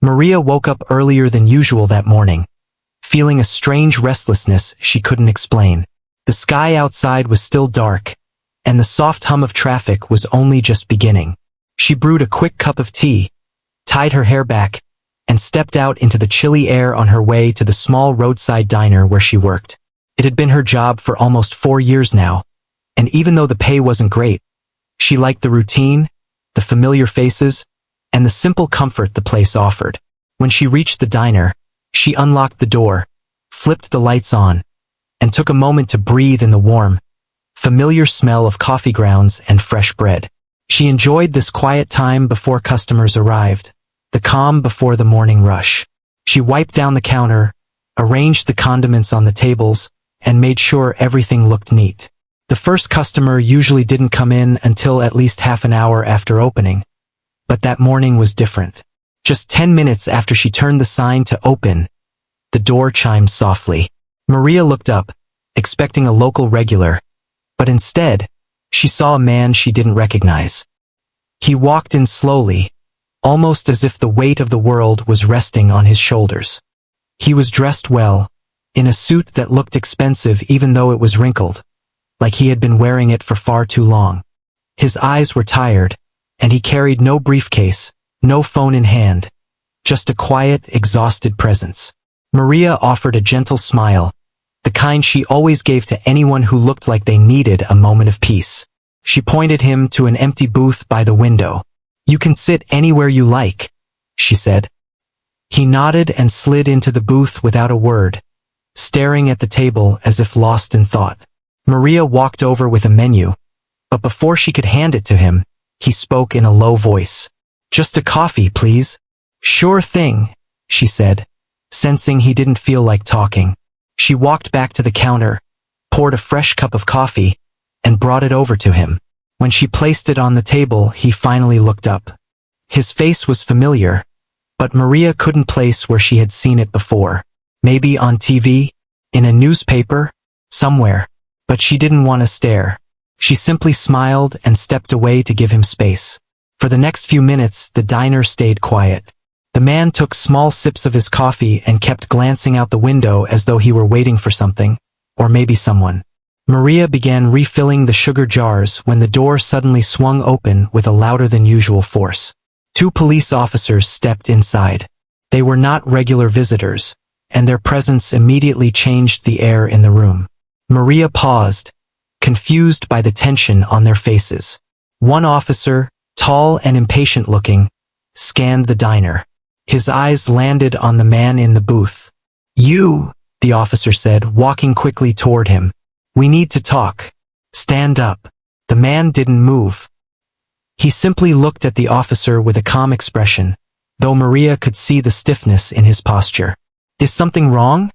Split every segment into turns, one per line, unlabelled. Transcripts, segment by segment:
Maria woke up earlier than usual that morning, feeling a strange restlessness she couldn't explain. The sky outside was still dark, and the soft hum of traffic was only just beginning. She brewed a quick cup of tea, tied her hair back, and stepped out into the chilly air on her way to the small roadside diner where she worked. It had been her job for almost 4 years now, and even though the pay wasn't great, she liked the routine, the familiar faces, and the simple comfort the place offered. When she reached the diner, she unlocked the door, flipped the lights on, and took a moment to breathe in the warm, familiar smell of coffee grounds and fresh bread. She enjoyed this quiet time before customers arrived, the calm before the morning rush. She wiped down the counter, arranged the condiments on the tables, and made sure everything looked neat. The first customer usually didn't come in until at least half an hour after opening, but that morning was different. Just 10 minutes after she turned the sign to open, the door chimed softly. Maria looked up, expecting a local regular, but instead, she saw a man she didn't recognize. He walked in slowly, almost as if the weight of the world was resting on his shoulders. He was dressed well, in a suit that looked expensive even though it was wrinkled, like he had been wearing it for far too long. His eyes were tired, and he carried no briefcase, no phone in hand, just a quiet, exhausted presence. Maria offered a gentle smile, the kind she always gave to anyone who looked like they needed a moment of peace. She pointed him to an empty booth by the window. "You can sit anywhere you like," she said. He nodded and slid into the booth without a word, staring at the table as if lost in thought. Maria walked over with a menu, but before she could hand it to him, he spoke in a low voice. "Just a coffee, please." "Sure thing," she said, sensing he didn't feel like talking. She walked back to the counter, poured a fresh cup of coffee, and brought it over to him. When she placed it on the table, he finally looked up. His face was familiar, but Maria couldn't place where she had seen it before. Maybe on TV, in a newspaper, somewhere. But she didn't want to stare. She simply smiled and stepped away to give him space. For the next few minutes, the diner stayed quiet. The man took small sips of his coffee and kept glancing out the window as though he were waiting for something, or maybe someone. Maria began refilling the sugar jars when the door suddenly swung open with a louder than usual force. 2 police officers stepped inside. They were not regular visitors, and their presence immediately changed the air in the room. Maria paused, confused by the tension on their faces. One officer, tall and impatient-looking, scanned the diner. His eyes landed on the man in the booth. "You," the officer said, walking quickly toward him. "We need to talk. Stand up." The man didn't move. He simply looked at the officer with a calm expression, though Maria could see the stiffness in his posture. "Is something wrong?"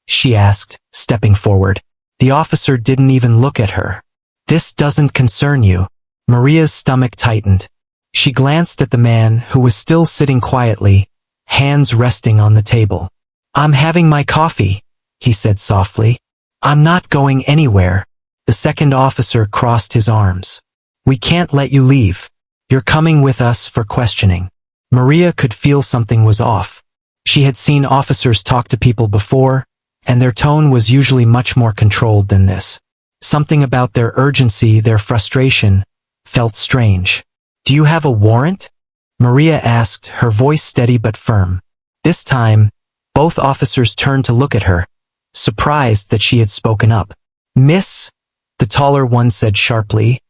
she asked, stepping forward. The officer didn't even look at her. "This doesn't concern you." Maria's stomach tightened. She glanced at the man who was still sitting quietly, hands resting on the table. "I'm having my coffee," he said softly. "I'm not going anywhere." The second officer crossed his arms. "We can't let you leave. You're coming with us for questioning." Maria could feel something was off. She had seen officers talk to people before, and their tone was usually much more controlled than this. Something about their urgency, their frustration, felt strange. "Do you have a warrant?" Maria asked, her voice steady but firm. This time, both officers turned to look at her, surprised that she had spoken up. "Miss," the taller one said sharply,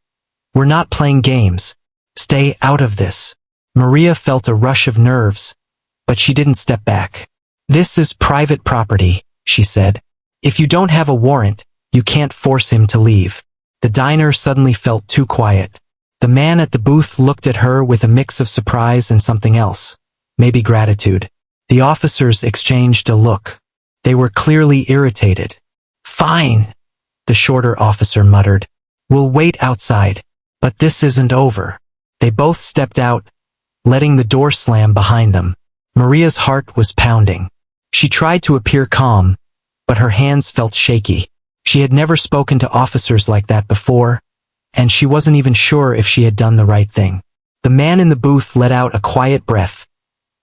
"we're not playing games. Stay out of this." Maria felt a rush of nerves, but she didn't step back. "This is private property," she said. "If you don't have a warrant, you can't force him to leave." The diner suddenly felt too quiet. The man at the booth looked at her with a mix of surprise and something else, maybe gratitude. The officers exchanged a look. They were clearly irritated. "Fine," the shorter officer muttered. "We'll wait outside. But this isn't over." They both stepped out, letting the door slam behind them. Maria's heart was pounding. She tried to appear calm, but her hands felt shaky. She had never spoken to officers like that before, and she wasn't even sure if she had done the right thing. The man in the booth let out a quiet breath,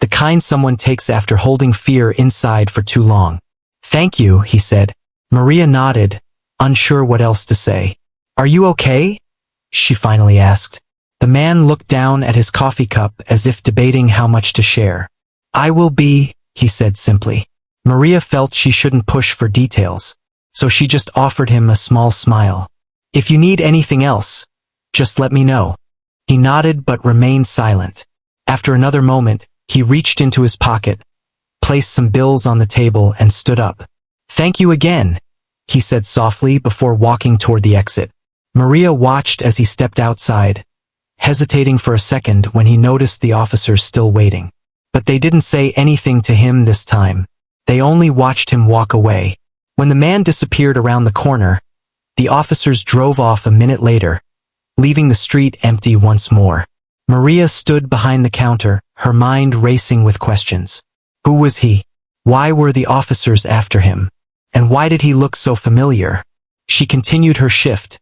the kind someone takes after holding fear inside for too long. "Thank you," he said. Maria nodded, unsure what else to say. "Are you okay?" she finally asked. The man looked down at his coffee cup as if debating how much to share. "I will be," he said simply. Maria felt she shouldn't push for details, so she just offered him a small smile. "If you need anything else, just let me know." He nodded but remained silent. After another moment, he reached into his pocket, placed some bills on the table and stood up. "Thank you again," he said softly before walking toward the exit. Maria watched as he stepped outside, hesitating for a second when he noticed the officers still waiting. But they didn't say anything to him this time. They only watched him walk away. When the man disappeared around the corner, the officers drove off a minute later, leaving the street empty once more. Maria stood behind the counter, her mind racing with questions. Who was he? Why were the officers after him? And why did he look so familiar? She continued her shift,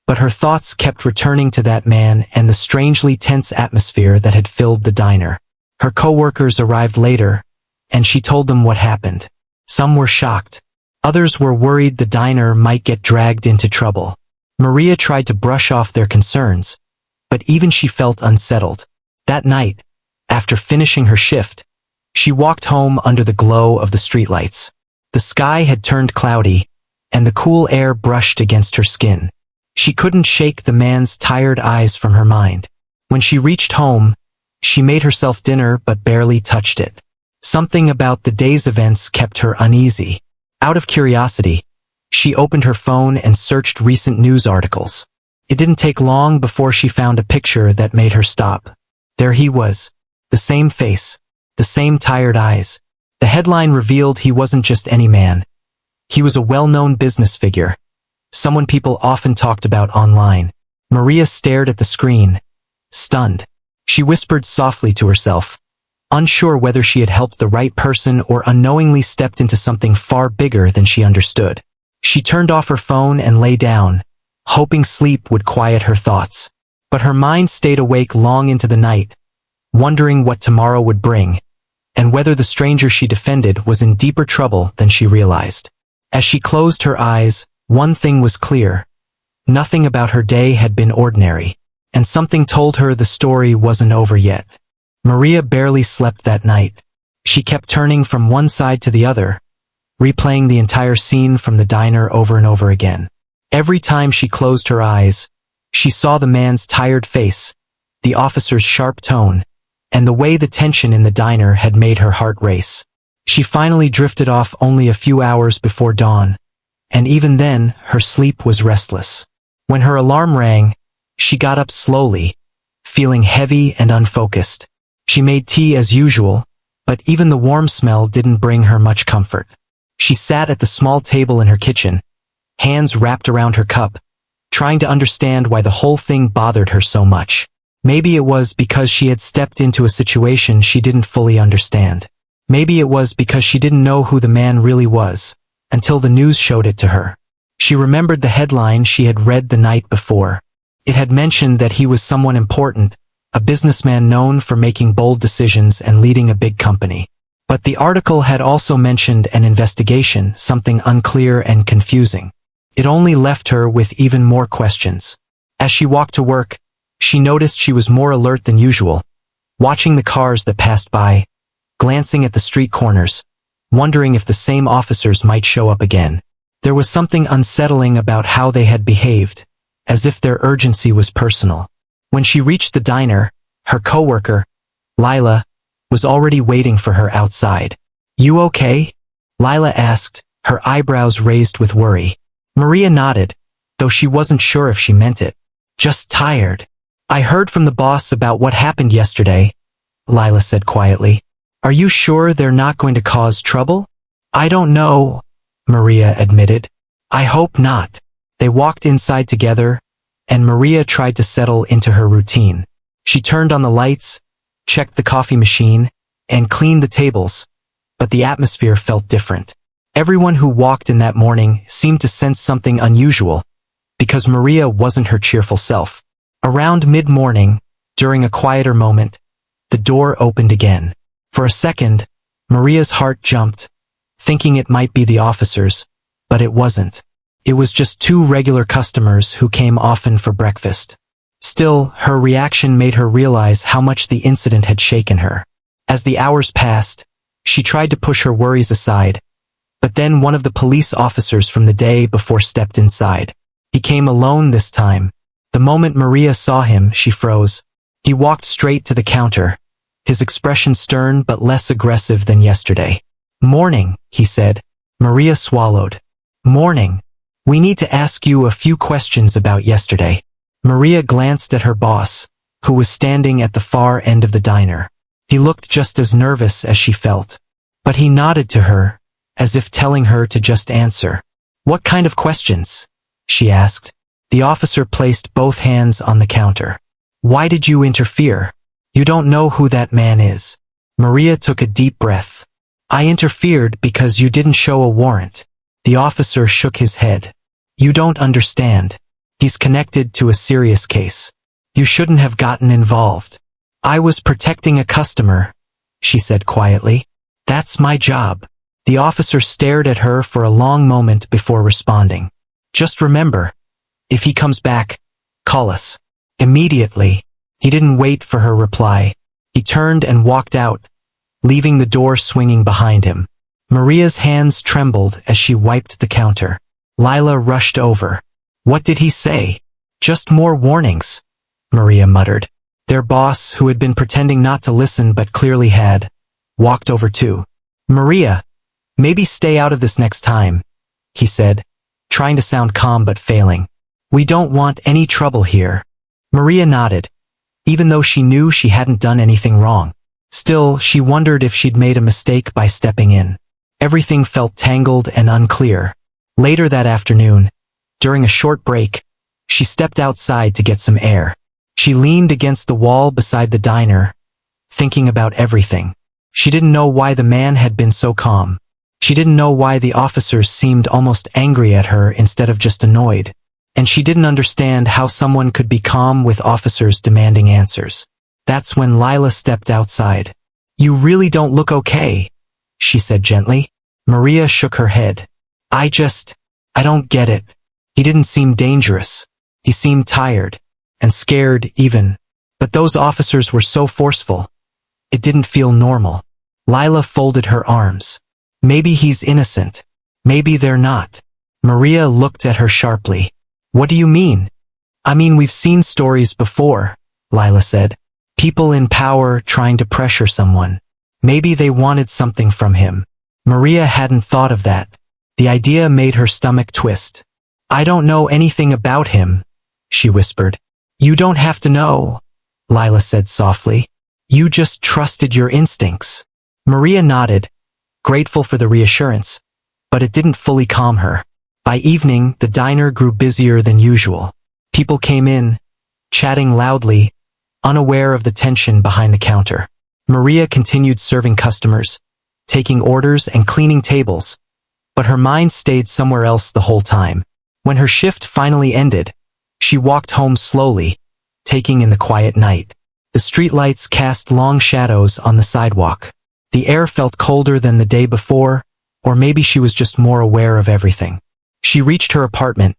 but her thoughts kept returning to that man and the strangely tense atmosphere that had filled the diner. Her coworkers arrived later, and she told them what happened. Some were shocked. Others were worried the diner might get dragged into trouble. Maria tried to brush off their concerns, but even she felt unsettled. That night, after finishing her shift, she walked home under the glow of the streetlights. The sky had turned cloudy, and the cool air brushed against her skin. She couldn't shake the man's tired eyes from her mind. When she reached home, she made herself dinner but barely touched it. Something about the day's events kept her uneasy. Out of curiosity, she opened her phone and searched recent news articles. It didn't take long before she found a picture that made her stop. There he was, the same face, the same tired eyes. The headline revealed he wasn't just any man. He was a well-known business figure, someone people often talked about online. Maria stared at the screen, stunned. She whispered softly to herself, unsure whether she had helped the right person or unknowingly stepped into something far bigger than she understood. She turned off her phone and lay down, hoping sleep would quiet her thoughts. But her mind stayed awake long into the night, wondering what tomorrow would bring, and whether the stranger she defended was in deeper trouble than she realized. As she closed her eyes, one thing was clear. Nothing about her day had been ordinary, and something told her the story wasn't over yet. Maria barely slept that night. She kept turning from one side to the other, replaying the entire scene from the diner over and over again. Every time she closed her eyes, she saw the man's tired face, the officer's sharp tone, and the way the tension in the diner had made her heart race. She finally drifted off only a few hours before dawn, and even then, her sleep was restless. When her alarm rang, she got up slowly, feeling heavy and unfocused. She made tea as usual, but even the warm smell didn't bring her much comfort. She sat at the small table in her kitchen, hands wrapped around her cup, trying to understand why the whole thing bothered her so much. Maybe it was because she had stepped into a situation she didn't fully understand. Maybe it was because she didn't know who the man really was, until the news showed it to her. She remembered the headline she had read the night before. It had mentioned that he was someone important, a businessman known for making bold decisions and leading a big company. But the article had also mentioned an investigation, something unclear and confusing. It only left her with even more questions. As she walked to work, she noticed she was more alert than usual, watching the cars that passed by, glancing at the street corners, wondering if the same officers might show up again. There was something unsettling about how they had behaved, as if their urgency was personal. When she reached the diner, her coworker, Lila, was already waiting for her outside. "You okay?" Lila asked, her eyebrows raised with worry. Maria nodded, though she wasn't sure if she meant it. "Just tired. I heard from the boss about what happened yesterday," Lila said quietly. "Are you sure they're not going to cause trouble?" "I don't know," Maria admitted. "I hope not." They walked inside together, and Maria tried to settle into her routine. She turned on the lights, checked the coffee machine, and cleaned the tables, but the atmosphere felt different. Everyone who walked in that morning seemed to sense something unusual, because Maria wasn't her cheerful self. Around mid-morning, during a quieter moment, the door opened again. For a second, Maria's heart jumped, thinking it might be the officers, but it wasn't. It was just two regular customers who came often for breakfast. Still, her reaction made her realize how much the incident had shaken her. As the hours passed, she tried to push her worries aside, but then one of the police officers from the day before stepped inside. He came alone this time. The moment Maria saw him, she froze. He walked straight to the counter, his expression stern but less aggressive than yesterday. "Morning," he said. Maria swallowed. "Morning. We need to ask you a few questions about yesterday." Maria glanced at her boss, who was standing at the far end of the diner. He looked just as nervous as she felt, but he nodded to her, as if telling her to just answer. "What kind of questions?" she asked. The officer placed both hands on the counter. "Why did you interfere? You don't know who that man is." Maria took a deep breath. "I interfered because you didn't show a warrant." The officer shook his head. "You don't understand. He's connected to a serious case. You shouldn't have gotten involved." "I was protecting a customer," she said quietly. "That's my job." The officer stared at her for a long moment before responding. "Just remember, if he comes back, call us." Immediately. He didn't wait for her reply. He turned and walked out, leaving the door swinging behind him. Maria's hands trembled as she wiped the counter. Lila rushed over. "What did he say?" "Just more warnings," Maria muttered. Their boss, who had been pretending not to listen but clearly had, walked over too. "Maria, maybe stay out of this next time," he said, trying to sound calm but failing. "We don't want any trouble here." Maria nodded, even though she knew she hadn't done anything wrong. Still, she wondered if she'd made a mistake by stepping in. Everything felt tangled and unclear. Later that afternoon, during a short break, she stepped outside to get some air. She leaned against the wall beside the diner, thinking about everything. She didn't know why the man had been so calm. She didn't know why the officers seemed almost angry at her instead of just annoyed. And she didn't understand how someone could be calm with officers demanding answers. That's when Lila stepped outside. "You really don't look okay," she said gently. Maria shook her head. I don't get it." He didn't seem dangerous. He seemed tired, and scared even. But those officers were so forceful. It didn't feel normal. Lila folded her arms. "Maybe he's innocent. Maybe they're not." Maria looked at her sharply. "What do you mean?" "I mean, we've seen stories before," Lila said. "People in power trying to pressure someone. Maybe they wanted something from him." Maria hadn't thought of that. The idea made her stomach twist. "I don't know anything about him," she whispered. "You don't have to know," Lila said softly. "You just trusted your instincts." Maria nodded, grateful for the reassurance, but it didn't fully calm her. By evening, the diner grew busier than usual. People came in, chatting loudly, unaware of the tension behind the counter. Maria continued serving customers, taking orders and cleaning tables, but her mind stayed somewhere else the whole time. When her shift finally ended, she walked home slowly, taking in the quiet night. The streetlights cast long shadows on the sidewalk. The air felt colder than the day before, or maybe she was just more aware of everything. She reached her apartment,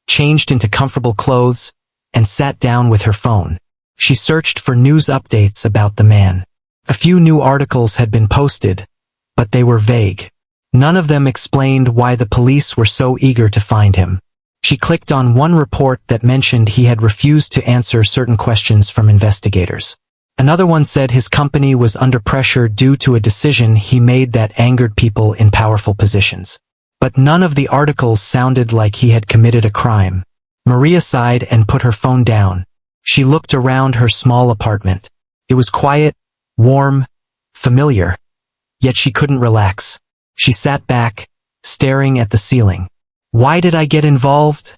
changed into comfortable clothes, and sat down with her phone. She searched for news updates about the man. A few new articles had been posted, but they were vague. None of them explained why the police were so eager to find him. She clicked on one report that mentioned he had refused to answer certain questions from investigators. Another one said his company was under pressure due to a decision he made that angered people in powerful positions. But none of the articles sounded like he had committed a crime. Maria sighed and put her phone down. She looked around her small apartment. It was quiet, warm, familiar, yet she couldn't relax. She sat back, staring at the ceiling. "Why did I get involved?"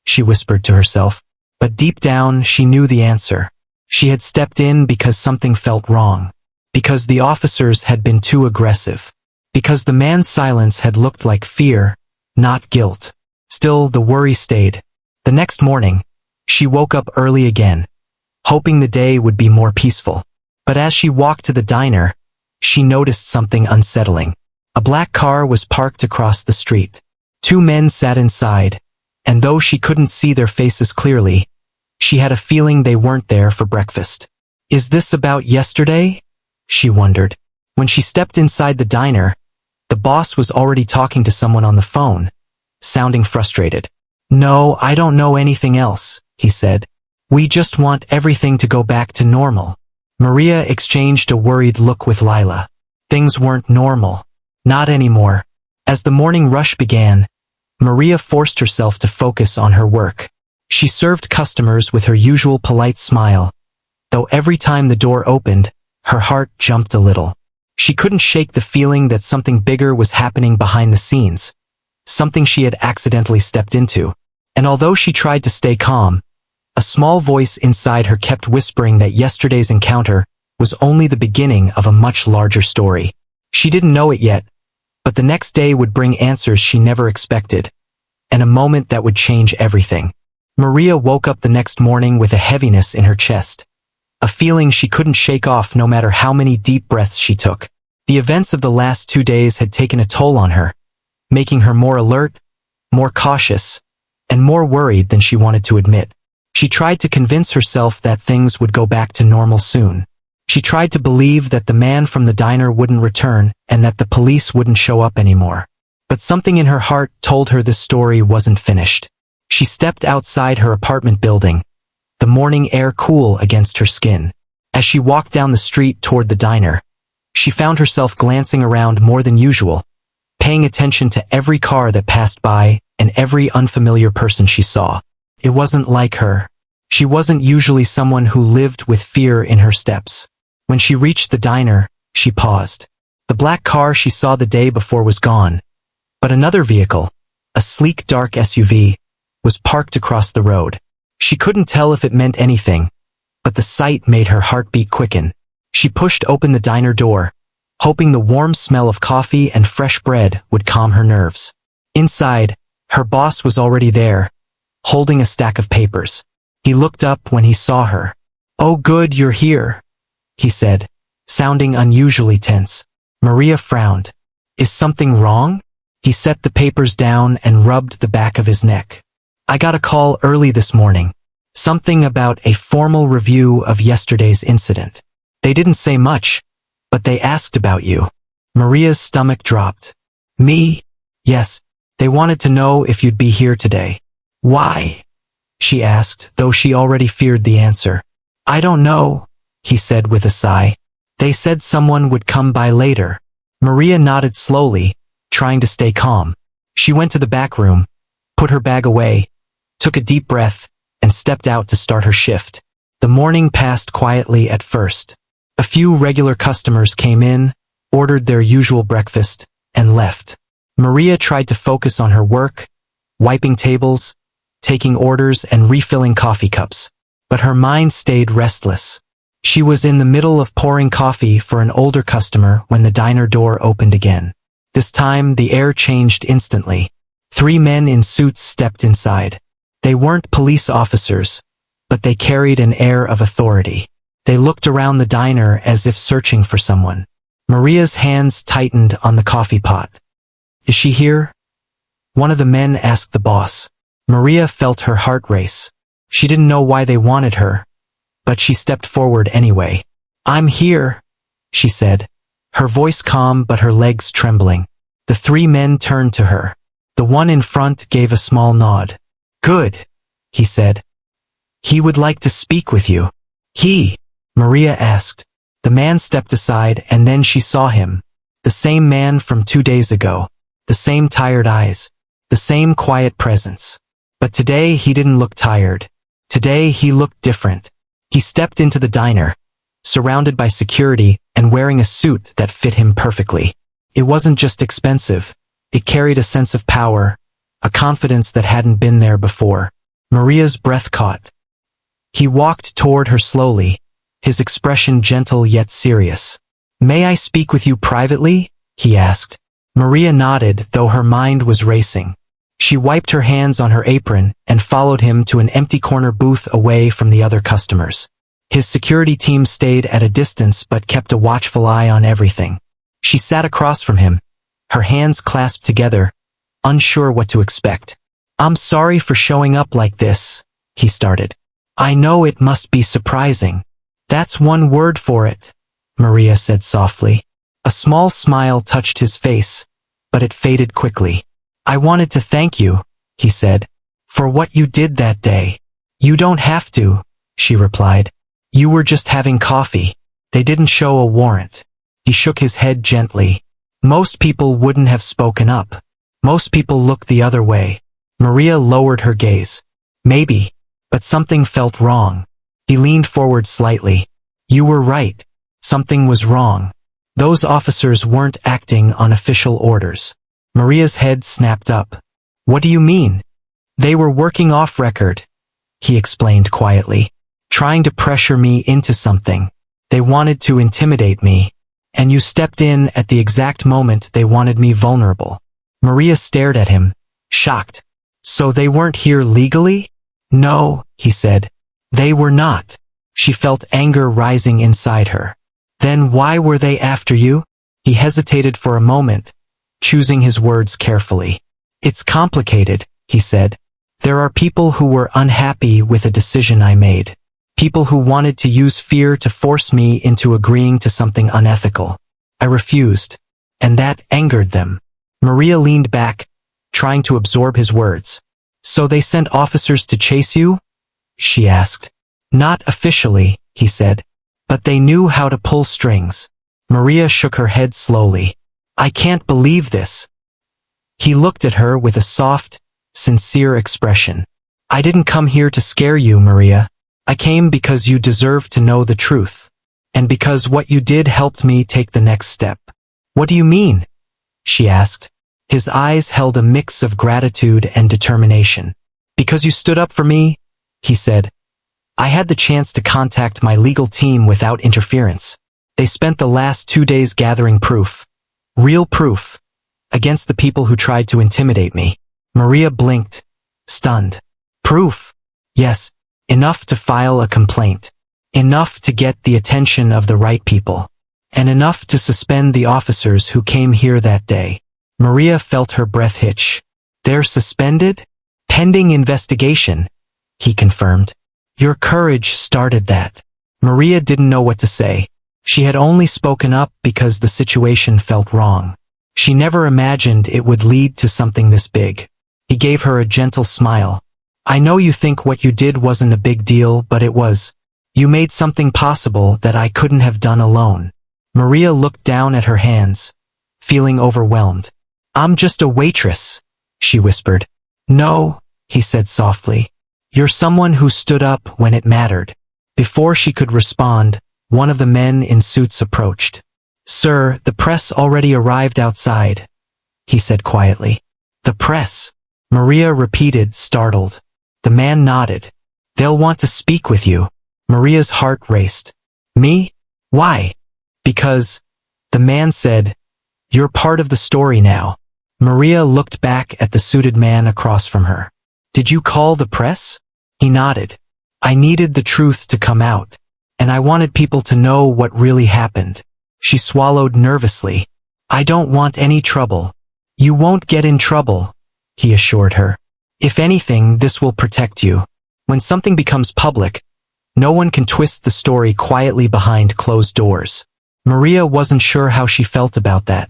she whispered to herself. But deep down, she knew the answer. She had stepped in because something felt wrong. Because the officers had been too aggressive. Because the man's silence had looked like fear, not guilt. Still, the worry stayed. The next morning, she woke up early again, hoping the day would be more peaceful. But as she walked to the diner, she noticed something unsettling. A black car was parked across the street. Two men sat inside, and though she couldn't see their faces clearly, she had a feeling they weren't there for breakfast. Is this about yesterday? She wondered. When she stepped inside the diner, the boss was already talking to someone on the phone, sounding frustrated. No, I don't know anything else, he said. We just want everything to go back to normal. Maria exchanged a worried look with Lila. Things weren't normal. Not anymore. As the morning rush began, Maria forced herself to focus on her work. She served customers with her usual polite smile, though every time the door opened, her heart jumped a little. She couldn't shake the feeling that something bigger was happening behind the scenes, something she had accidentally stepped into. And although she tried to stay calm, a small voice inside her kept whispering that yesterday's encounter was only the beginning of a much larger story. She didn't know it yet, but the next day would bring answers she never expected, and a moment that would change everything. Maria woke up the next morning with a heaviness in her chest, a feeling she couldn't shake off no matter how many deep breaths she took. The events of the last 2 days had taken a toll on her, making her more alert, more cautious, and more worried than she wanted to admit. She tried to convince herself that things would go back to normal soon. She tried to believe that the man from the diner wouldn't return and that the police wouldn't show up anymore. But something in her heart told her this story wasn't finished. She stepped outside her apartment building, the morning air cool against her skin. As she walked down the street toward the diner, she found herself glancing around more than usual, paying attention to every car that passed by and every unfamiliar person she saw. It wasn't like her. She wasn't usually someone who lived with fear in her steps. When she reached the diner, she paused. The black car she saw the day before was gone, but another vehicle, a sleek dark SUV, was parked across the road. She couldn't tell if it meant anything, but the sight made her heartbeat quicken. She pushed open the diner door, hoping the warm smell of coffee and fresh bread would calm her nerves. Inside, her boss was already there, holding a stack of papers. He looked up when he saw her. "Oh good, you're here," he said, sounding unusually tense. Maria frowned. "Is something wrong?" He set the papers down and rubbed the back of his neck. "I got a call early this morning. Something about a formal review of yesterday's incident. They didn't say much, but they asked about you." Maria's stomach dropped. "Me? Yes. They wanted to know if you'd be here today." "Why?" she asked, though she already feared the answer. "I don't know," he said with a sigh. "They said someone would come by later." Maria nodded slowly, trying to stay calm. She went to the back room, put her bag away, took a deep breath, and stepped out to start her shift. The morning passed quietly at first. A few regular customers came in, ordered their usual breakfast, and left. Maria tried to focus on her work, wiping tables, taking orders and refilling coffee cups, but her mind stayed restless. She was in the middle of pouring coffee for an older customer when the diner door opened again. This time, the air changed instantly. 3 men in suits stepped inside. They weren't police officers, but they carried an air of authority. They looked around the diner as if searching for someone. Maria's hands tightened on the coffee pot. "Is she here?" one of the men asked the boss. Maria felt her heart race. She didn't know why they wanted her, but she stepped forward anyway. "I'm here," she said, her voice calm but her legs trembling. The 3 men turned to her. The one in front gave a small nod. "Good," he said. "He would like to speak with you." "He?" Maria asked. The man stepped aside and then she saw him. The same man from 2 days ago. The same tired eyes. The same quiet presence. But today he didn't look tired. Today he looked different. He stepped into the diner, surrounded by security and wearing a suit that fit him perfectly. It wasn't just expensive. It carried a sense of power, a confidence that hadn't been there before. Maria's breath caught. He walked toward her slowly, his expression gentle yet serious. "May I speak with you privately?" he asked. Maria nodded, though her mind was racing. She wiped her hands on her apron and followed him to an empty corner booth away from the other customers. His security team stayed at a distance but kept a watchful eye on everything. She sat across from him, her hands clasped together, unsure what to expect. "I'm sorry for showing up like this," he started. "I know it must be surprising." "That's one word for it," Maria said softly. A small smile touched his face, but it faded quickly. "I wanted to thank you," he said, "for what you did that day." "You don't have to," she replied. "You were just having coffee. They didn't show a warrant." He shook his head gently. "Most people wouldn't have spoken up. Most people look the other way." Maria lowered her gaze. "Maybe, but something felt wrong." He leaned forward slightly. "You were right. Something was wrong. Those officers weren't acting on official orders." Maria's head snapped up. "What do you mean?" "They were working off record," he explained quietly, "trying to pressure me into something. They wanted to intimidate me, and you stepped in at the exact moment they wanted me vulnerable." Maria stared at him, shocked. "So they weren't here legally?" "No," he said. "They were not." She felt anger rising inside her. "Then why were they after you?" He hesitated for a moment, choosing his words carefully. "It's complicated," he said. "There are people who were unhappy with a decision I made. People who wanted to use fear to force me into agreeing to something unethical. I refused, and that angered them." Maria leaned back, trying to absorb his words. "So they sent officers to chase you?" she asked. "Not officially," he said, "but they knew how to pull strings." Maria shook her head slowly. "I can't believe this." He looked at her with a soft, sincere expression. "I didn't come here to scare you, Maria. I came because you deserve to know the truth, and because what you did helped me take the next step." "What do you mean?" she asked. His eyes held a mix of gratitude and determination. "Because you stood up for me," he said. "I had the chance to contact my legal team without interference. They spent the last 2 days gathering proof. Real proof. Against the people who tried to intimidate me." Maria blinked, stunned. "Proof?" "Yes. Enough to file a complaint. Enough to get the attention of the right people. And enough to suspend the officers who came here that day." Maria felt her breath hitch. "They're suspended?" "Pending investigation," he confirmed. "Your courage started that." Maria didn't know what to say. She had only spoken up because the situation felt wrong. She never imagined it would lead to something this big. He gave her a gentle smile. "I know you think what you did wasn't a big deal, but it was. You made something possible that I couldn't have done alone." Maria looked down at her hands, feeling overwhelmed. "I'm just a waitress," she whispered. "No," he said softly. "You're someone who stood up when it mattered." Before she could respond, one of the men in suits approached. "Sir, the press already arrived outside," he said quietly. "The press?" Maria repeated, startled. The man nodded. "They'll want to speak with you." Maria's heart raced. "Me? Why?" "Because," the man said, "you're part of the story now." Maria looked back at the suited man across from her. "Did you call the press?" He nodded. "I needed the truth to come out, and I wanted people to know what really happened." She swallowed nervously. "I don't want any trouble." "You won't get in trouble," he assured her. "If anything, this will protect you. When something becomes public, no one can twist the story quietly behind closed doors." Maria wasn't sure how she felt about that.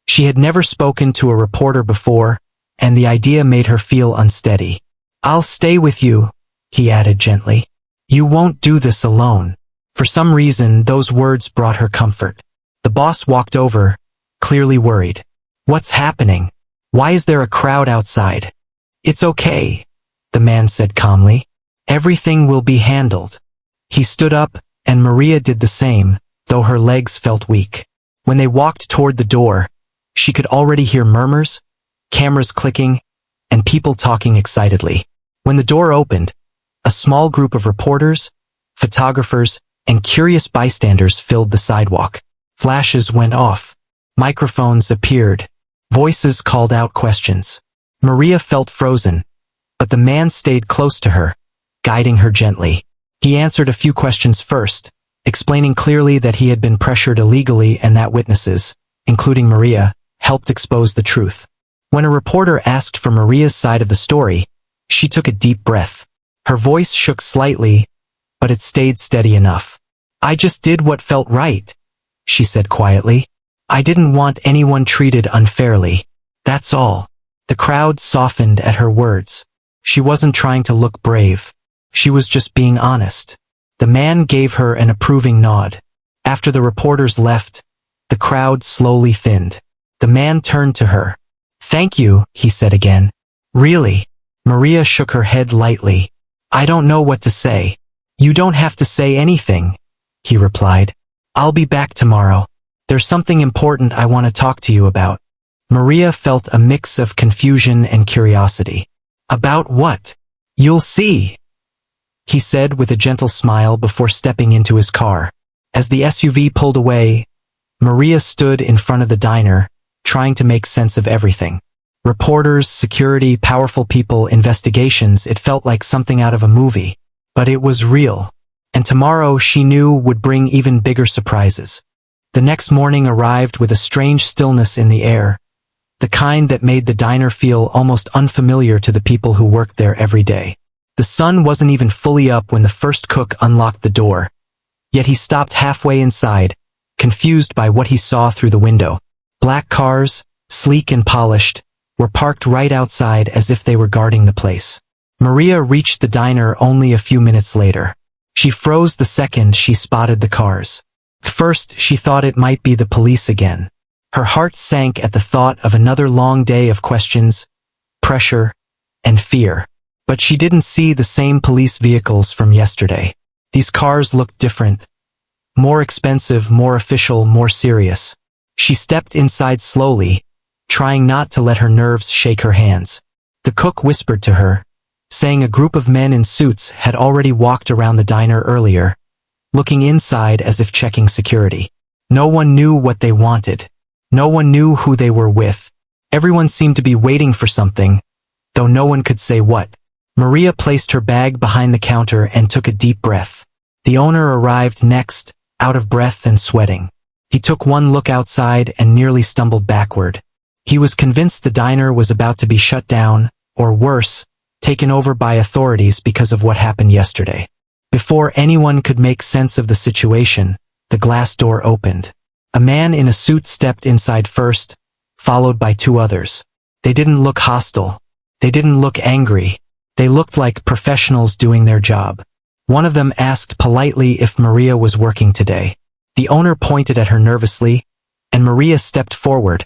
She had never spoken to a reporter before, and the idea made her feel unsteady. "I'll stay with you," he added gently. "You won't do this alone." For some reason, those words brought her comfort. The boss walked over, clearly worried. "What's happening? Why is there a crowd outside?" "It's okay," the man said calmly. "Everything will be handled." He stood up, and Maria did the same, though her legs felt weak. When they walked toward the door, she could already hear murmurs, cameras clicking, and people talking excitedly. When the door opened, a small group of reporters, photographers, and curious bystanders filled the sidewalk. Flashes went off. Microphones appeared. Voices called out questions. Maria felt frozen, but the man stayed close to her, guiding her gently. He answered a few questions first, explaining clearly that he had been pressured illegally and that witnesses, including Maria, helped expose the truth. When a reporter asked for Maria's side of the story, she took a deep breath. Her voice shook slightly, but it stayed steady enough. "I just did what felt right," she said quietly. "I didn't want anyone treated unfairly. That's all." The crowd softened at her words. She wasn't trying to look brave. She was just being honest. The man gave her an approving nod. After the reporters left, the crowd slowly thinned. The man turned to her. "Thank you," he said again. "Really?" Maria shook her head lightly. "I don't know what to say." "You don't have to say anything," he replied. "I'll be back tomorrow. There's something important I want to talk to you about." Maria felt a mix of confusion and curiosity. "About what?" "You'll see," he said with a gentle smile before stepping into his car. As the SUV pulled away, Maria stood in front of the diner, trying to make sense of everything. Reporters, security, powerful people, investigations, it felt like something out of a movie. But it was real. And tomorrow, she knew, would bring even bigger surprises. The next morning arrived with a strange stillness in the air, the kind that made the diner feel almost unfamiliar to the people who worked there every day. The sun wasn't even fully up when the first cook unlocked the door. Yet he stopped halfway inside, confused by what he saw through the window. Black cars, sleek and polished, were parked right outside as if they were guarding the place. Maria reached the diner only a few minutes later. She froze the second she spotted the cars. First, she thought it might be the police again. Her heart sank at the thought of another long day of questions, pressure, and fear. But she didn't see the same police vehicles from yesterday. These cars looked different. More expensive, more official, more serious. She stepped inside slowly, trying not to let her nerves shake her hands. The cook whispered to her, saying a group of men in suits had already walked around the diner earlier, looking inside as if checking security. No one knew what they wanted. No one knew who they were with. Everyone seemed to be waiting for something, though no one could say what. Maria placed her bag behind the counter and took a deep breath. The owner arrived next, out of breath and sweating. He took one look outside and nearly stumbled backward. He was convinced the diner was about to be shut down, or worse, taken over by authorities because of what happened yesterday. Before anyone could make sense of the situation, the glass door opened. A man in a suit stepped inside first, followed by two others. They didn't look hostile. They didn't look angry. They looked like professionals doing their job. One of them asked politely if Maria was working today. The owner pointed at her nervously, and Maria stepped forward,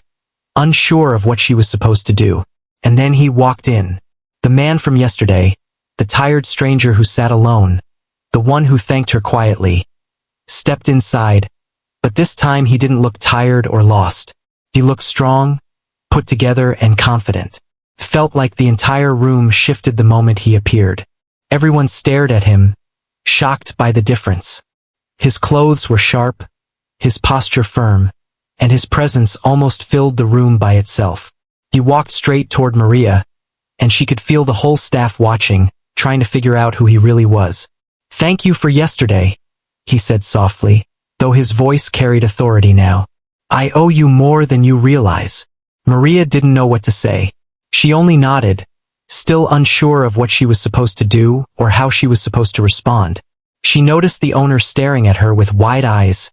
unsure of what she was supposed to do. And then he walked in. The man from yesterday, the tired stranger who sat alone, the one who thanked her quietly, stepped inside, but this time he didn't look tired or lost. He looked strong, put together, and confident. Felt like the entire room shifted the moment he appeared. Everyone stared at him, shocked by the difference. His clothes were sharp, his posture firm, and his presence almost filled the room by itself. He walked straight toward Maria, and she could feel the whole staff watching, trying to figure out who he really was. "Thank you for yesterday," he said softly, though his voice carried authority now. "I owe you more than you realize." Maria didn't know what to say. She only nodded, still unsure of what she was supposed to do or how she was supposed to respond. She noticed the owner staring at her with wide eyes,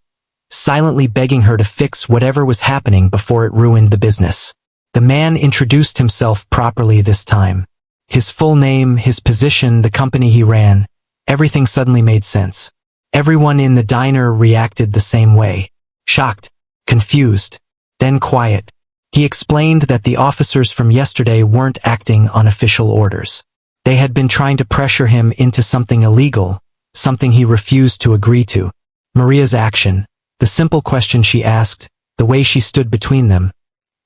silently begging her to fix whatever was happening before it ruined the business. The man introduced himself properly this time. His full name, his position, the company he ran, everything suddenly made sense. Everyone in the diner reacted the same way. Shocked, confused, then quiet. He explained that the officers from yesterday weren't acting on official orders. They had been trying to pressure him into something illegal, something he refused to agree to. Maria's action, the simple question she asked, the way she stood between them,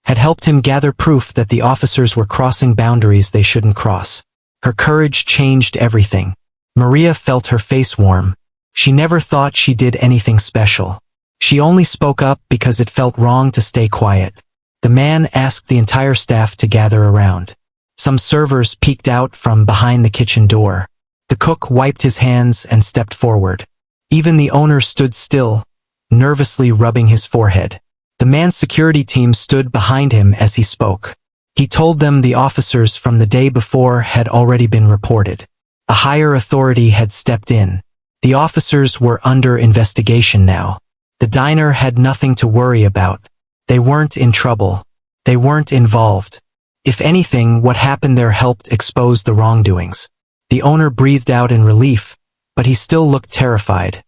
had helped him gather proof that the officers were crossing boundaries they shouldn't cross. Her courage changed everything. Maria felt her face warm. She never thought she did anything special. She only spoke up because it felt wrong to stay quiet. The man asked the entire staff to gather around. Some servers peeked out from behind the kitchen door. The cook wiped his hands and stepped forward. Even the owner stood still, nervously rubbing his forehead. The man's security team stood behind him as he spoke. He told them the officers from the day before had already been reported. A higher authority had stepped in. The officers were under investigation now. The diner had nothing to worry about. They weren't in trouble. They weren't involved. If anything, what happened there helped expose the wrongdoings. The owner breathed out in relief, but he still looked terrified.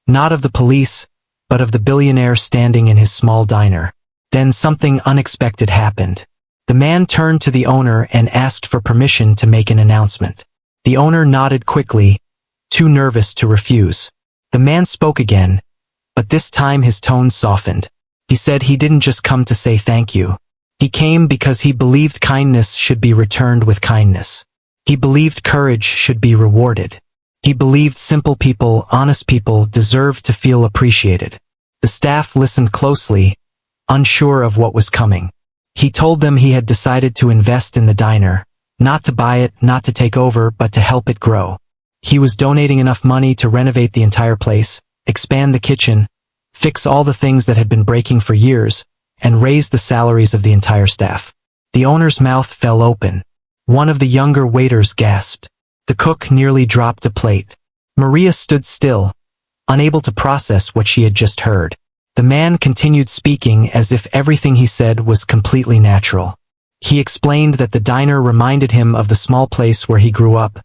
Not of the police, but of the billionaire standing in his small diner. Then something unexpected happened. The man turned to the owner and asked for permission to make an announcement. The owner nodded quickly, too nervous to refuse. The man spoke again, but this time his tone softened. He said he didn't just come to say thank you. He came because he believed kindness should be returned with kindness. He believed courage should be rewarded. He believed simple people, honest people, deserved to feel appreciated. The staff listened closely, unsure of what was coming. He told them he had decided to invest in the diner, not to buy it, not to take over, but to help it grow. He was donating enough money to renovate the entire place, expand the kitchen, fix all the things that had been breaking for years, and raise the salaries of the entire staff. The owner's mouth fell open. One of the younger waiters gasped. The cook nearly dropped a plate. Maria stood still, unable to process what she had just heard. The man continued speaking as if everything he said was completely natural. He explained that the diner reminded him of the small place where he grew up,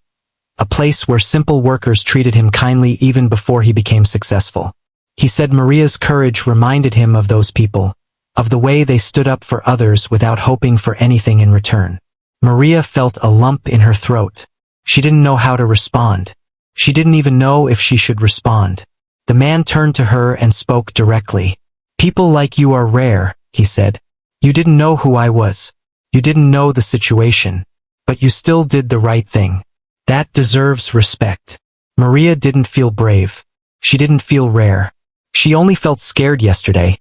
a place where simple workers treated him kindly even before he became successful. He said Maria's courage reminded him of those people, of the way they stood up for others without hoping for anything in return. Maria felt a lump in her throat. She didn't know how to respond. She didn't even know if she should respond. The man turned to her and spoke directly. "People like you are rare," he said. "You didn't know who I was. You didn't know the situation. But you still did the right thing. That deserves respect." Maria didn't feel brave. She didn't feel rare. She only felt scared yesterday.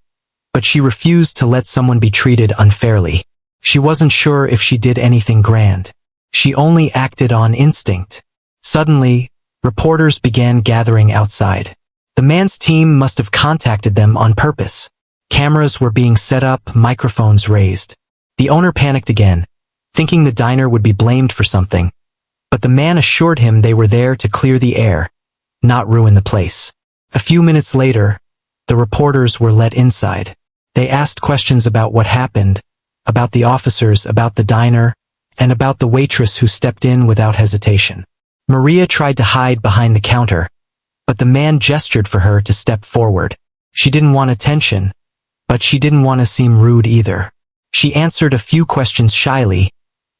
But she refused to let someone be treated unfairly. She wasn't sure if she did anything grand. She only acted on instinct. Suddenly, reporters began gathering outside. The man's team must have contacted them on purpose. Cameras were being set up, microphones raised. The owner panicked again, thinking the diner would be blamed for something. But the man assured him they were there to clear the air, not ruin the place. A few minutes later, the reporters were let inside. They asked questions about what happened, about the officers, about the diner, and about the waitress who stepped in without hesitation. Maria tried to hide behind the counter, but the man gestured for her to step forward. She didn't want attention, but she didn't want to seem rude either. She answered a few questions shyly,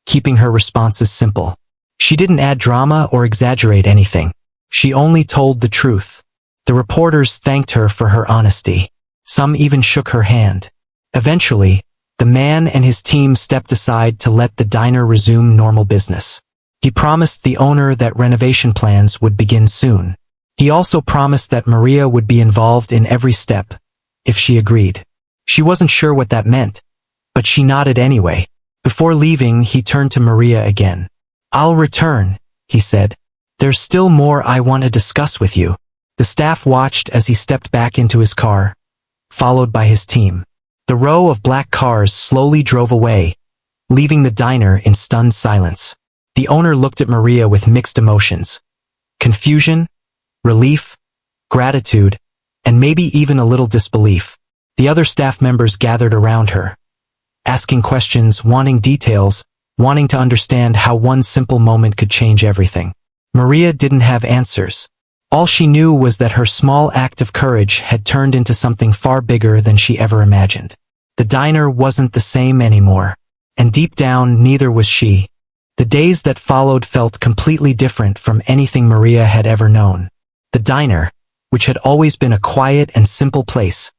keeping her responses simple. She didn't add drama or exaggerate anything. She only told the truth. The reporters thanked her for her honesty. Some even shook her hand. Eventually, the man and his team stepped aside to let the diner resume normal business. He promised the owner that renovation plans would begin soon. He also promised that Maria would be involved in every step, if she agreed. She wasn't sure what that meant, but she nodded anyway. Before leaving, he turned to Maria again. "I'll return," he said. "There's still more I want to discuss with you." The staff watched as he stepped back into his car, followed by his team. The row of black cars slowly drove away, leaving the diner in stunned silence. The owner looked at Maria with mixed emotions. Confusion, relief, gratitude, and maybe even a little disbelief. The other staff members gathered around her, asking questions, wanting details, wanting to understand how one simple moment could change everything. Maria didn't have answers. All she knew was that her small act of courage had turned into something far bigger than she ever imagined. The diner wasn't the same anymore, and deep down, neither was she. The days that followed felt completely different from anything Maria had ever known. The diner, which had always been a quiet and simple place,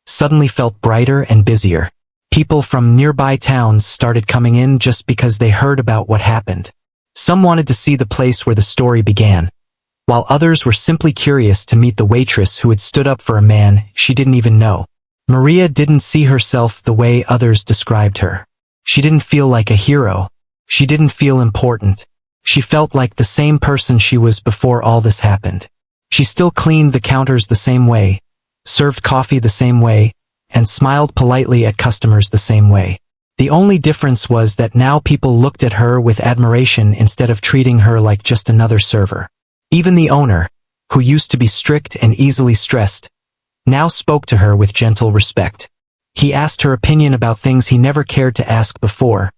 suddenly felt brighter and busier. People from nearby towns started coming in just because they heard about what happened. Some wanted to see the place where the story began, while others were simply curious to meet the waitress who had stood up for a man she didn't even know. Maria didn't see herself the way others described her. She didn't feel like a hero. She didn't feel important. She felt like the same person she was before all this happened. She still cleaned the counters the same way, served coffee the same way, and smiled politely at customers the same way. The only difference was that now people looked at her with admiration instead of treating her like just another server. Even the owner, who used to be strict and easily stressed, now spoke to her with gentle respect. He asked her opinion about things he never cared to ask before,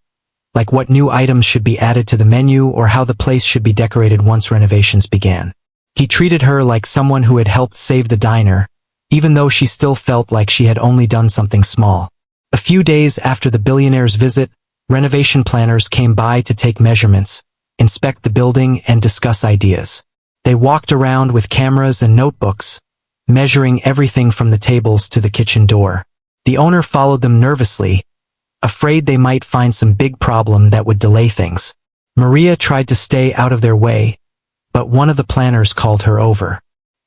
like what new items should be added to the menu or how the place should be decorated once renovations began. He treated her like someone who had helped save the diner, even though she still felt like she had only done something small. A few days after the billionaire's visit, renovation planners came by to take measurements, inspect the building, and discuss ideas. They walked around with cameras and notebooks, measuring everything from the tables to the kitchen door. The owner followed them nervously, afraid they might find some big problem that would delay things. Maria tried to stay out of their way, but one of the planners called her over.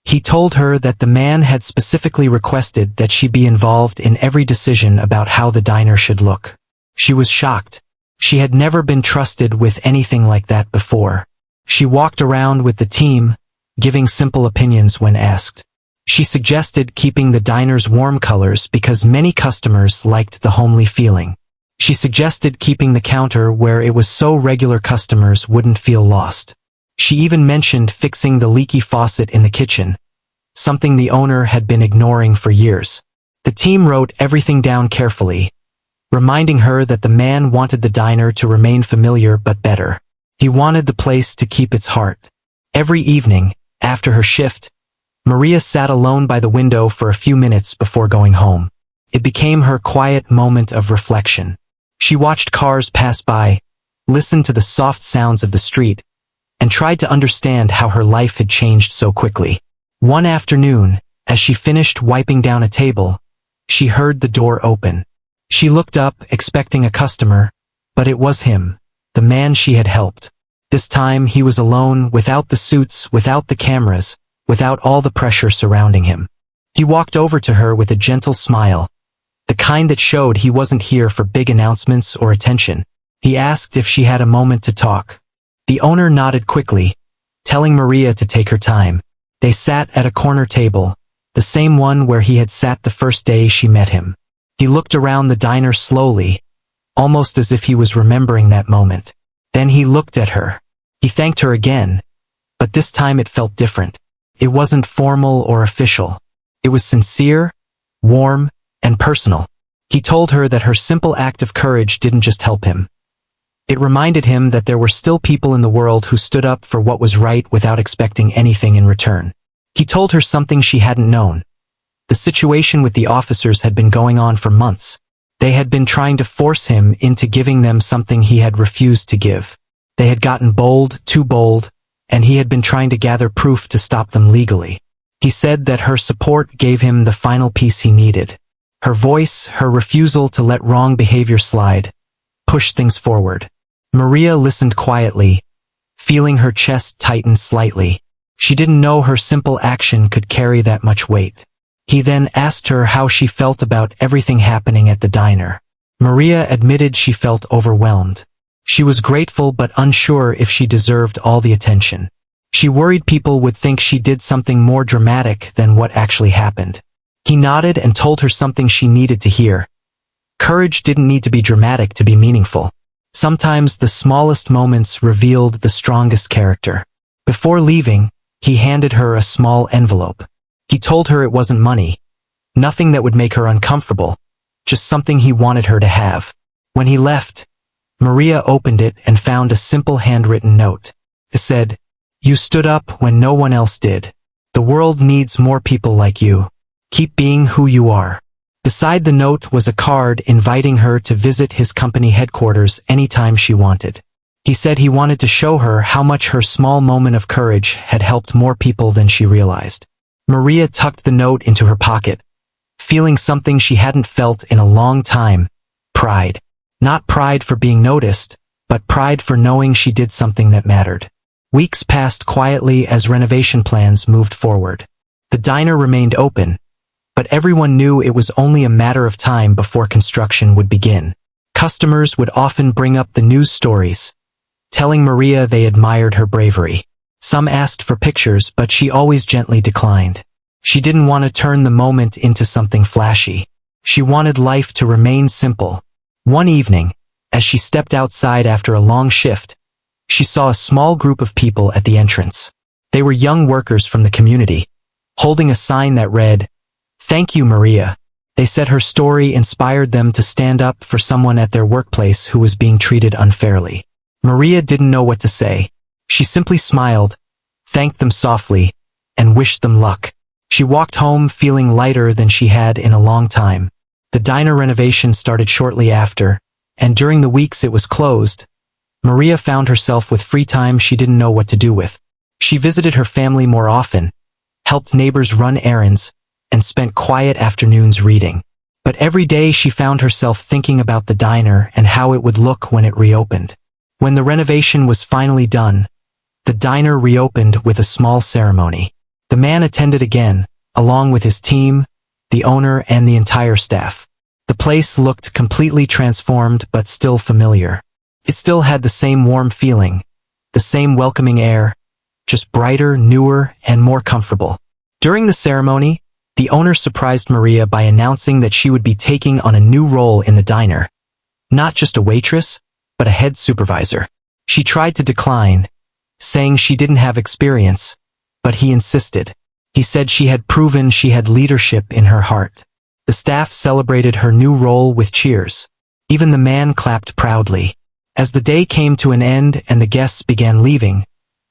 He told her that the man had specifically requested that she be involved in every decision about how the diner should look. She was shocked. She had never been trusted with anything like that before. She walked around with the team, giving simple opinions when asked. She suggested keeping the diner's warm colors because many customers liked the homely feeling. She suggested keeping the counter where it was so regular customers wouldn't feel lost. She even mentioned fixing the leaky faucet in the kitchen, something the owner had been ignoring for years. The team wrote everything down carefully, reminding her that the man wanted the diner to remain familiar but better. He wanted the place to keep its heart. Every evening, after her shift, Maria sat alone by the window for a few minutes before going home. It became her quiet moment of reflection. She watched cars pass by, listened to the soft sounds of the street, and tried to understand how her life had changed so quickly. One afternoon, as she finished wiping down a table, she heard the door open. She looked up, expecting a customer, but it was him, the man she had helped. This time he was alone, without the suits, without the cameras, without all the pressure surrounding him. He walked over to her with a gentle smile, the kind that showed he wasn't here for big announcements or attention. He asked if she had a moment to talk. The owner nodded quickly, telling Maria to take her time. They sat at a corner table, the same one where he had sat the first day she met him. He looked around the diner slowly, almost as if he was remembering that moment. Then he looked at her. He thanked her again, but this time it felt different. It wasn't formal or official. It was sincere, warm, and personal. He told her that her simple act of courage didn't just help him. It reminded him that there were still people in the world who stood up for what was right without expecting anything in return. He told her something she hadn't known. The situation with the officers had been going on for months. They had been trying to force him into giving them something he had refused to give. They had gotten bold, too bold, and he had been trying to gather proof to stop them legally. He said that her support gave him the final piece he needed. Her voice, her refusal to let wrong behavior slide, pushed things forward. Maria listened quietly, feeling her chest tighten slightly. She didn't know her simple action could carry that much weight. He then asked her how she felt about everything happening at the diner. Maria admitted she felt overwhelmed. She was grateful but unsure if she deserved all the attention. She worried people would think she did something more dramatic than what actually happened. He nodded and told her something she needed to hear. Courage didn't need to be dramatic to be meaningful. Sometimes the smallest moments revealed the strongest character. Before leaving, he handed her a small envelope. He told her it wasn't money, nothing that would make her uncomfortable, just something he wanted her to have. When he left, Maria opened it and found a simple handwritten note. It said, "You stood up when no one else did. The world needs more people like you. Keep being who you are." Beside the note was a card inviting her to visit his company headquarters anytime she wanted. He said he wanted to show her how much her small moment of courage had helped more people than she realized. Maria tucked the note into her pocket, feeling something she hadn't felt in a long time: pride. Not pride for being noticed, but pride for knowing she did something that mattered. Weeks passed quietly as renovation plans moved forward. The diner remained open, but everyone knew it was only a matter of time before construction would begin. Customers would often bring up the news stories. telling Maria they admired her bravery. Some asked for pictures, but she always gently declined. She didn't want to turn the moment into something flashy. She wanted life to remain simple. One evening, as she stepped outside after a long shift, she saw a small group of people at the entrance. They were young workers from the community, holding a sign that read, "Thank you, Maria." They said her story inspired them to stand up for someone at their workplace who was being treated unfairly. Maria didn't know what to say. She simply smiled, thanked them softly, and wished them luck. She walked home feeling lighter than she had in a long time. The diner renovation started shortly after, and during the weeks it was closed, Maria found herself with free time she didn't know what to do with. She visited her family more often, helped neighbors run errands, and spent quiet afternoons reading. But every day she found herself thinking about the diner and how it would look when it reopened. When the renovation was finally done, the diner reopened with a small ceremony. The man attended again, along with his team, the owner, and the entire staff. The place looked completely transformed but still familiar. It still had the same warm feeling, the same welcoming air, just brighter, newer, and more comfortable. During the ceremony, the owner surprised Maria by announcing that she would be taking on a new role in the diner. Not just a waitress, but a head supervisor. She tried to decline, saying she didn't have experience, but he insisted. He said she had proven she had leadership in her heart. The staff celebrated her new role with cheers. Even the man clapped proudly. As the day came to an end and the guests began leaving,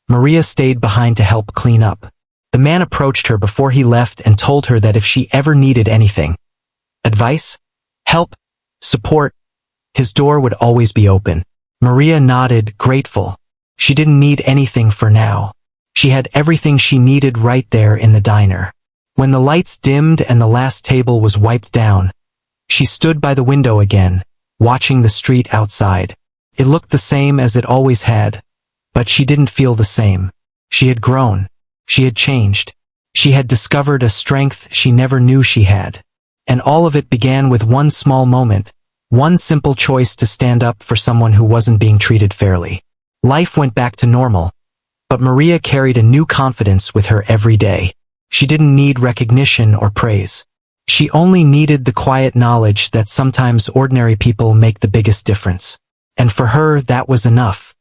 Maria stayed behind to help clean up. The man approached her before he left and told her that if she ever needed anything, advice, help, support, his door would always be open. Maria nodded, grateful. She didn't need anything for now. She had everything she needed right there in the diner. When the lights dimmed and the last table was wiped down, she stood by the window again, watching the street outside. It looked the same as it always had, but she didn't feel the same. She had grown. She had changed. She had discovered a strength she never knew she had. And all of it began with one small moment, one simple choice to stand up for someone who wasn't being treated fairly. Life went back to normal, but Maria carried a new confidence with her every day. She didn't need recognition or praise. She only needed the quiet knowledge that sometimes ordinary people make the biggest difference. And for her, that was enough.